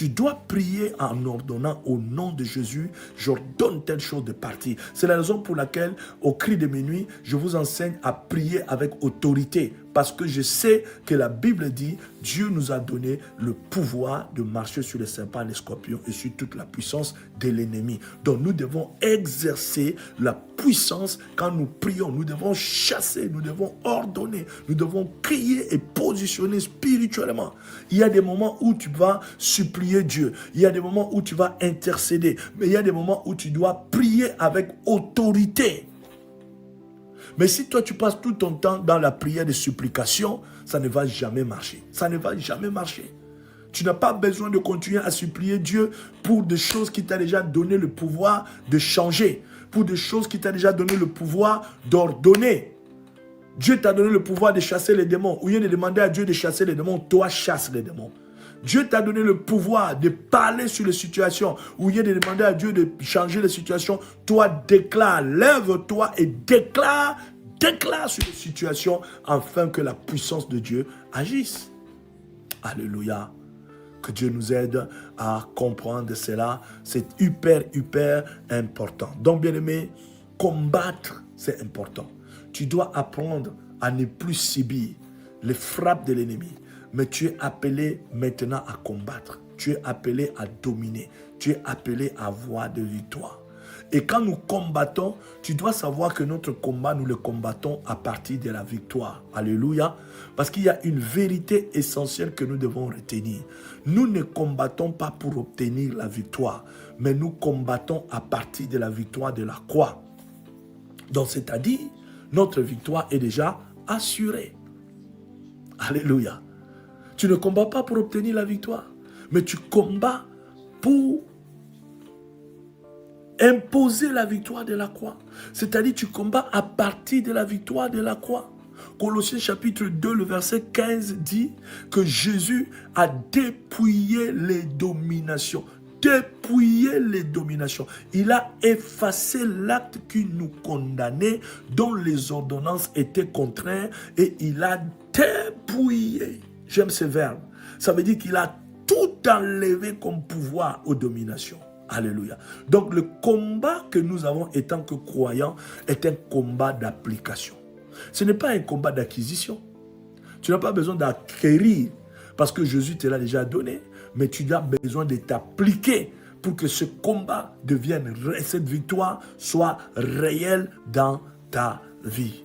Tu dois prier en ordonnant au nom de Jésus, j'ordonne telle chose de partir. C'est la raison pour laquelle, au cri de minuit, je vous enseigne à prier avec autorité. Parce que je sais que la Bible dit, Dieu nous a donné le pouvoir de marcher sur les serpents, les scorpions et sur toute la puissance de l'ennemi. Donc nous devons exercer la puissance quand nous prions. Nous devons chasser, nous devons ordonner, nous devons crier et positionner spirituellement. Il y a des moments où tu vas supplier Dieu. Il y a des moments où tu vas intercéder. Mais il y a des moments où tu dois prier avec autorité. Mais si toi, tu passes tout ton temps dans la prière de supplication, ça ne va jamais marcher. Ça ne va jamais marcher. Tu n'as pas besoin de continuer à supplier Dieu pour des choses qui t'a déjà donné le pouvoir de changer, pour des choses qui t'a déjà donné le pouvoir d'ordonner. Dieu t'a donné le pouvoir de chasser les démons. Au lieu de demander à Dieu de chasser les démons, toi chasse les démons. Dieu t'a donné le pouvoir de parler sur les situations. Au lieu de demander à Dieu de changer les situations, toi déclare, lève-toi et déclare sur les situations afin que la puissance de Dieu agisse. Alléluia. Que Dieu nous aide à comprendre cela. C'est hyper important. Donc bien aimé, combattre, c'est important. Tu dois apprendre à ne plus subir les frappes de l'ennemi. Mais tu es appelé maintenant à combattre. Tu es appelé à dominer. Tu es appelé à avoir de victoire. Et quand nous combattons, tu dois savoir que notre combat, nous le combattons à partir de la victoire. Alléluia. Parce qu'il y a une vérité essentielle que nous devons retenir. Nous ne combattons pas pour obtenir la victoire, mais nous combattons à partir de la victoire de la croix. Donc, c'est-à-dire, notre victoire est déjà assurée. Alléluia. Tu ne combats pas pour obtenir la victoire, mais tu combats pour imposer la victoire de la croix. C'est-à-dire tu combats à partir de la victoire de la croix. Colossiens chapitre 2, le verset 15 dit que Jésus a dépouillé les dominations. Dépouillé les dominations. Il a effacé l'acte qui nous condamnait, dont les ordonnances étaient contraires, et il a dépouillé. J'aime ce verbe. Ça veut dire qu'il a tout enlevé comme pouvoir aux dominations. Alléluia. Donc le combat que nous avons étant que croyants est un combat d'application. Ce n'est pas un combat d'acquisition. Tu n'as pas besoin d'acquérir parce que Jésus te l'a déjà donné, mais tu as besoin de t'appliquer pour que ce combat devienne, cette victoire soit réelle dans ta vie.